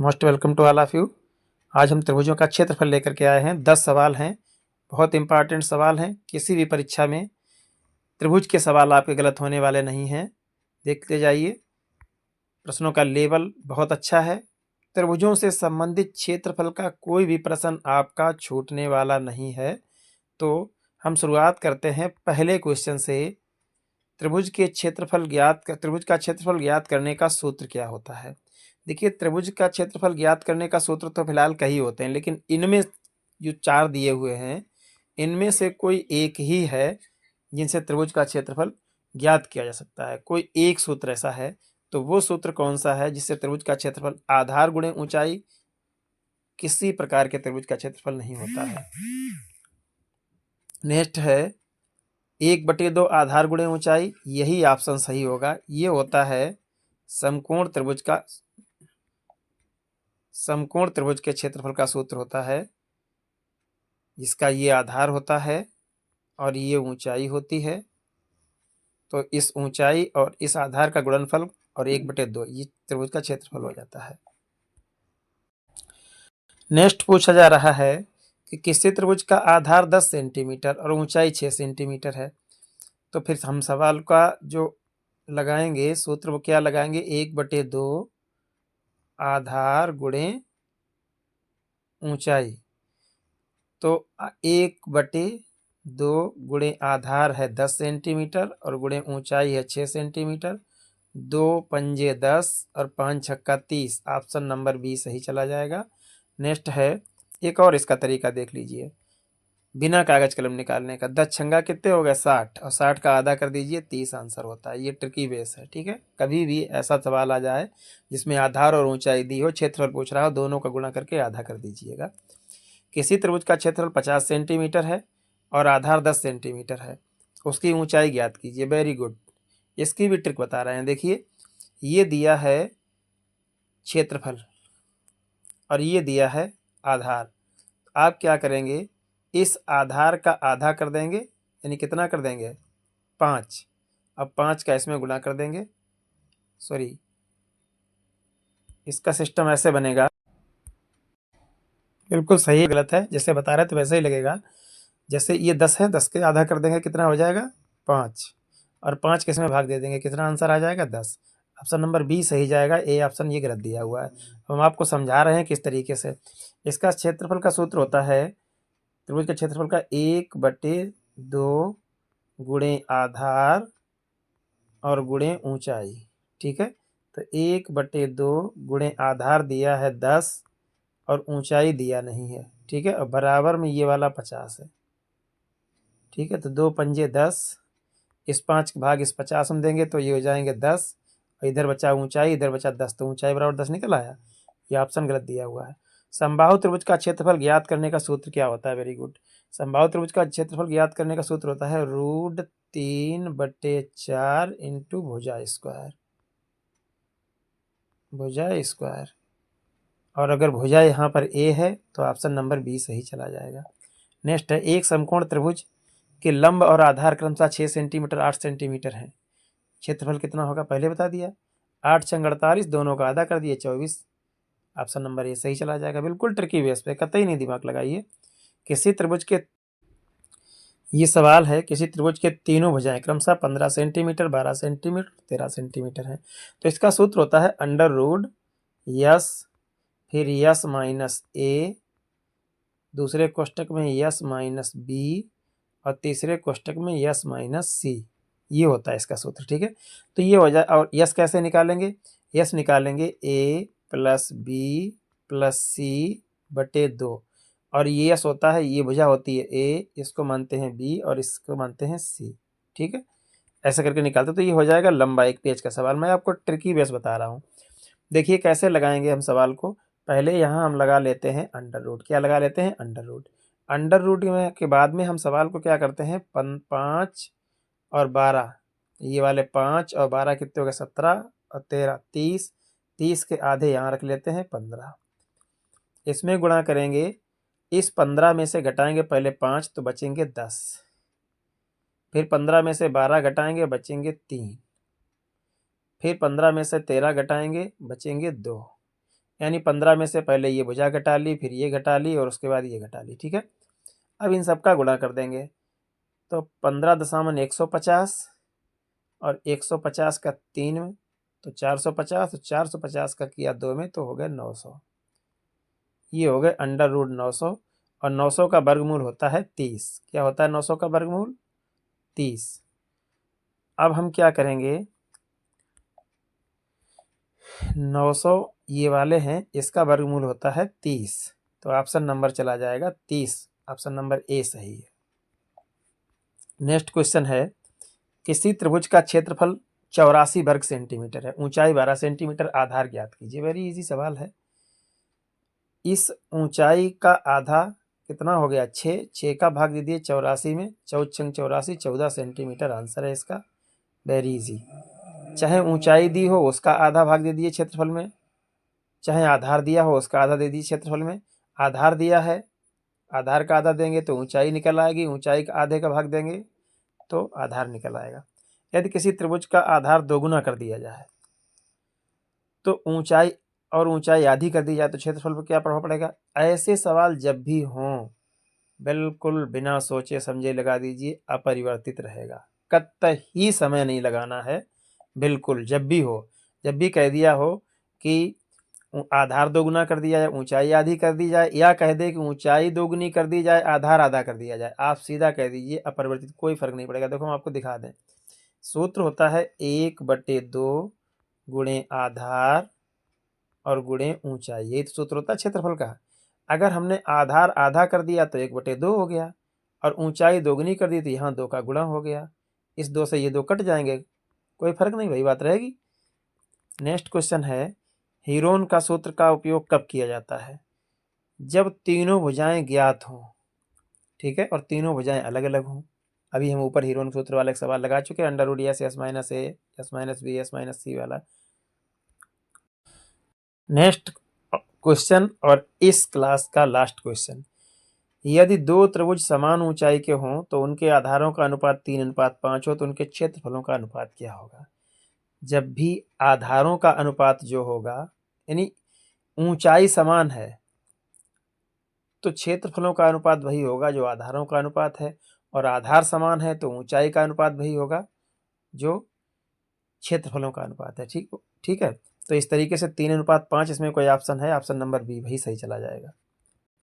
Most welcome to all of you. आज हम त्रिभुजों का क्षेत्रफल लेकर के आए हैं। 10 सवाल हैं, बहुत इंपॉर्टेंट सवाल हैं। किसी भी परीक्षा में त्रिभुज के सवाल आपके गलत होने वाले नहीं हैं। देखते जाइए, प्रश्नों का लेवल बहुत अच्छा है। त्रिभुजों से संबंधित क्षेत्रफल का कोई भी प्रश्न आपका छूटने वाला नहीं है। तो हम शुरुआत करते हैं पहले क्वेश्चन से। त्रिभुज का क्षेत्रफल ज्ञात करने का सूत्र क्या होता है। देखिए, त्रिभुज का क्षेत्रफल ज्ञात करने का सूत्र तो फिलहाल कई होते हैं, लेकिन इनमें जो 4 दिए हुए हैं, इनमें से कोई एक ही है जिनसे त्रिभुज का क्षेत्रफल ज्ञात किया जा सकता है। कोई एक सूत्र ऐसा है, तो वो सूत्र कौन सा है जिससे त्रिभुज का क्षेत्रफल आधार गुणे ऊंचाई, किसी प्रकार के त्रिभुज का क्षेत्रफल नहीं होता है। नेक्स्ट है 1/2 आधार गुणे ऊंचाई, यही ऑप्शन सही होगा। ये होता है समकोण त्रिभुज के क्षेत्रफल का सूत्र होता है, जिसका ये आधार होता है और ये ऊंचाई होती है। तो इस ऊंचाई और इस आधार का गुणनफल और 1/2 ये त्रिभुज का क्षेत्रफल हो जाता है। नेक्स्ट पूछा जा रहा है कि किसी त्रिभुज का आधार 10 सेंटीमीटर और ऊंचाई 6 सेंटीमीटर है। तो फिर हम सवाल का जो लगाएंगे सूत्र, वो क्या लगाएंगे, 1/2 आधार गुणे ऊंचाई। तो 1/2 गुणे आधार है 10 सेंटीमीटर और गुणे ऊंचाई है 6 सेंटीमीटर। 2 पंजे 10 और 5 छक्का 30, ऑप्शन नंबर बी सही चला जाएगा। नेक्स्ट है एक और इसका तरीका देख लीजिए, बिना कागज कलम निकालने का। 10 छंगा कितने हो गए, 60, और 60 का आधा कर दीजिए, 30 आंसर होता है। ये ट्रिकी बेस है, ठीक है। कभी भी ऐसा सवाल आ जाए जिसमें आधार और ऊंचाई दी हो, क्षेत्रफल पूछ रहा हो, दोनों का गुणा करके आधा कर दीजिएगा। किसी त्रिभुज का क्षेत्रफल 50 सेंटीमीटर है और आधार 10 सेंटीमीटर है, उसकी ऊंचाई ज्ञात कीजिए। वेरी गुड, इसकी भी ट्रिक बता रहे हैं। देखिए, ये दिया है क्षेत्रफल और ये दिया है आधार। आप क्या करेंगे, इस आधार का आधा कर देंगे, यानी कितना कर देंगे, 5। अब 5 का इसमें गुणा कर देंगे। सॉरी, इसका सिस्टम ऐसे बनेगा, बिल्कुल सही गलत है, जैसे बता रहे थे वैसे ही लगेगा। जैसे ये 10 है, 10 के आधा कर देंगे, कितना हो जाएगा, 5, और 5 के इसमें भाग दे देंगे, कितना आंसर आ जाएगा, 10। ऑप्शन नंबर बी सही जाएगा, ए ऑप्शन ये गलत दिया हुआ है। हम आपको समझा रहे हैं किस तरीके से। इसका क्षेत्रफल का सूत्र होता है, त्रिभुज के क्षेत्रफल का 1/2 गुणे आधार और गुणे ऊंचाई, ठीक है। तो 1/2 गुणे आधार दिया है 10 और ऊंचाई दिया नहीं है, ठीक है। और बराबर में ये वाला 50 है, ठीक है। तो 2 पंजे 10, इस 5 भाग इस 50 में देंगे तो ये हो जाएंगे 10, और इधर बचा ऊंचाई, इधर बचा 10, तो ऊंचाई बराबर 10 निकल आया। ये ऑप्शन गलत दिया हुआ है। समबाहु त्रिभुज का क्षेत्रफल ज्ञात करने का सूत्र क्या होता है। वेरी गुड, समबाहु त्रिभुज का क्षेत्रफल ज्ञात करने का सूत्र होता है √3/4 इंटू भुजा स्क्वायर। भुजा स्क्वायर, और अगर भुजा यहाँ पर ए है तो ऑप्शन नंबर बी सही चला जाएगा। नेक्स्ट है, एक समकोण त्रिभुज के लंब और आधार क्रमशः 6 सेंटीमीटर 8 सेंटीमीटर है, क्षेत्रफल कितना होगा पहले बता दिया। 8 छंग 48, दोनों का आधा कर दिए, 24। ऑप्शन नंबर ए सही चला जाएगा। बिल्कुल ट्रिकी बेस पे, कतई नहीं दिमाग लगाइए। किसी त्रिभुज के, ये सवाल है, किसी त्रिभुज के तीनों भुजाएं क्रमशः 15 सेंटीमीटर 12 सेंटीमीटर 13 सेंटीमीटर हैं। तो इसका सूत्र होता है अंडर रूट यस, फिर यस माइनस ए, दूसरे कोष्टक में यस माइनस बी, और तीसरे कोष्टक में यस माइनस सी। ये होता है इसका सूत्र, ठीक है। तो ये हो जाए, और यस कैसे निकालेंगे, यस निकालेंगे ए प्लस बी प्लस सी बटे 2, और ये यस होता है, ये भुजा होती है ए, इसको मानते हैं बी और इसको मानते हैं सी, ठीक है। ऐसे करके निकालते तो ये हो जाएगा लंबा एक पेज का सवाल। मैं आपको ट्रिकी बेस बता रहा हूँ। देखिए कैसे लगाएंगे हम सवाल को। पहले यहाँ हम लगा लेते हैं अंडर रूट। क्या लगा लेते हैं, अंडर रूट। अंडर रूट में के बाद में हम सवाल को क्या करते हैं, 5 और 12, ये वाले 5 और 12 कितने हो गए, 17 और 13 30, 30 के आधे यहाँ रख लेते हैं 15। इसमें गुणा करेंगे, इस 15 में से घटाएंगे पहले 5 तो बचेंगे 10, फिर 15 में से 12 घटाएंगे बचेंगे 3, फिर 15 में से 13 घटाएंगे बचेंगे 2, यानी 15 में से पहले ये भुजा घटा ली, फिर ये घटा ली और उसके बाद ये घटा ली। ठीक है, अब इन सब का गुणा कर देंगे तो 15.150 और 150 का 3 में तो 450, तो 450 का किया 2 में तो हो गए 900। ये हो गए √900 और 900 का वर्गमूल होता है 30। क्या होता है 900 का वर्गमूल? 30। अब हम क्या करेंगे, 900 ये वाले हैं, इसका वर्गमूल होता है 30, तो ऑप्शन नंबर चला जाएगा 30। ऑप्शन नंबर ए सही है। नेक्स्ट क्वेश्चन है, किसी त्रिभुज का क्षेत्रफल 84 वर्ग सेंटीमीटर है, ऊंचाई 12 सेंटीमीटर, आधार ज्ञात कीजिए। वेरी इजी सवाल है। इस ऊंचाई का आधा कितना हो गया? 6। 6 का भाग दे दिए 84 में, 14 84, 14 सेंटीमीटर आंसर है इसका। Very easy. चाहे ऊंचाई दी हो उसका आधा भाग दे दिए क्षेत्रफल में, चाहे आधार दिया हो उसका आधा दे दिए क्षेत्रफल में। आधार दिया है, आधार का आधा देंगे तो ऊंचाई निकल आएगी, ऊंचाई का आधे का भाग देंगे तो आधार निकल आएगा। यदि किसी त्रिभुज का आधार दोगुना कर दिया जाए तो ऊंचाई और ऊंचाई आधी कर दी जाए तो क्षेत्रफल पर क्या प्रभाव पड़ेगा? ऐसे सवाल जब भी हों बिल्कुल बिना सोचे समझे लगा दीजिए, अपरिवर्तित रहेगा, कतई समय नहीं लगाना है। बिल्कुल जब भी हो, जब भी कह दिया हो कि आधार दोगुना कर दिया जाए, ऊंचाई आधी कर दी जाए, या कह दे कि ऊंचाई दोगुनी कर दी जाए, आधार आधा कर दिया जाए, आप सीधा कह दीजिए अपरिवर्तित, कोई फर्क नहीं पड़ेगा। देखो हम आपको दिखा दें, सूत्र होता है 1/2 गुणे आधार और गुणे ऊंचाई, यही तो सूत्र होता है क्षेत्रफल का। अगर हमने आधार आधा कर दिया तो 1/2 हो गया, और ऊंचाई दोगुनी कर दी तो यहाँ 2 का गुणा हो गया। इस 2 से ये 2 कट जाएंगे, कोई फर्क नहीं, वही बात रहेगी। नेक्स्ट क्वेश्चन है, हीरोन का सूत्र का उपयोग कब किया जाता है? जब तीनों भुजाएं ज्ञात हों, ठीक है, और तीनों भुजाएं अलग अलग हों। अभी हम ऊपर हीरोन सूत्र वाला एक सवाल लगा चुके हैं, √S S - A S - B S - C वाला। नेक्स्ट क्वेश्चन और इस क्लास का लास्ट क्वेश्चन, यदि दो त्रिभुज समान ऊंचाई के हों तो उनके आधारों का अनुपात 3:5 हो तो उनके क्षेत्रफलों का अनुपात क्या होगा? जब भी आधारों का अनुपात जो होगा, यानी ऊंचाई समान है तो क्षेत्रफलों का अनुपात वही होगा जो आधारों का अनुपात है, और आधार समान है तो ऊंचाई का अनुपात वही होगा जो क्षेत्रफलों का अनुपात है। ठीक ठीक है, तो इस तरीके से 3:5 इसमें कोई ऑप्शन है, ऑप्शन नंबर बी वही सही चला जाएगा।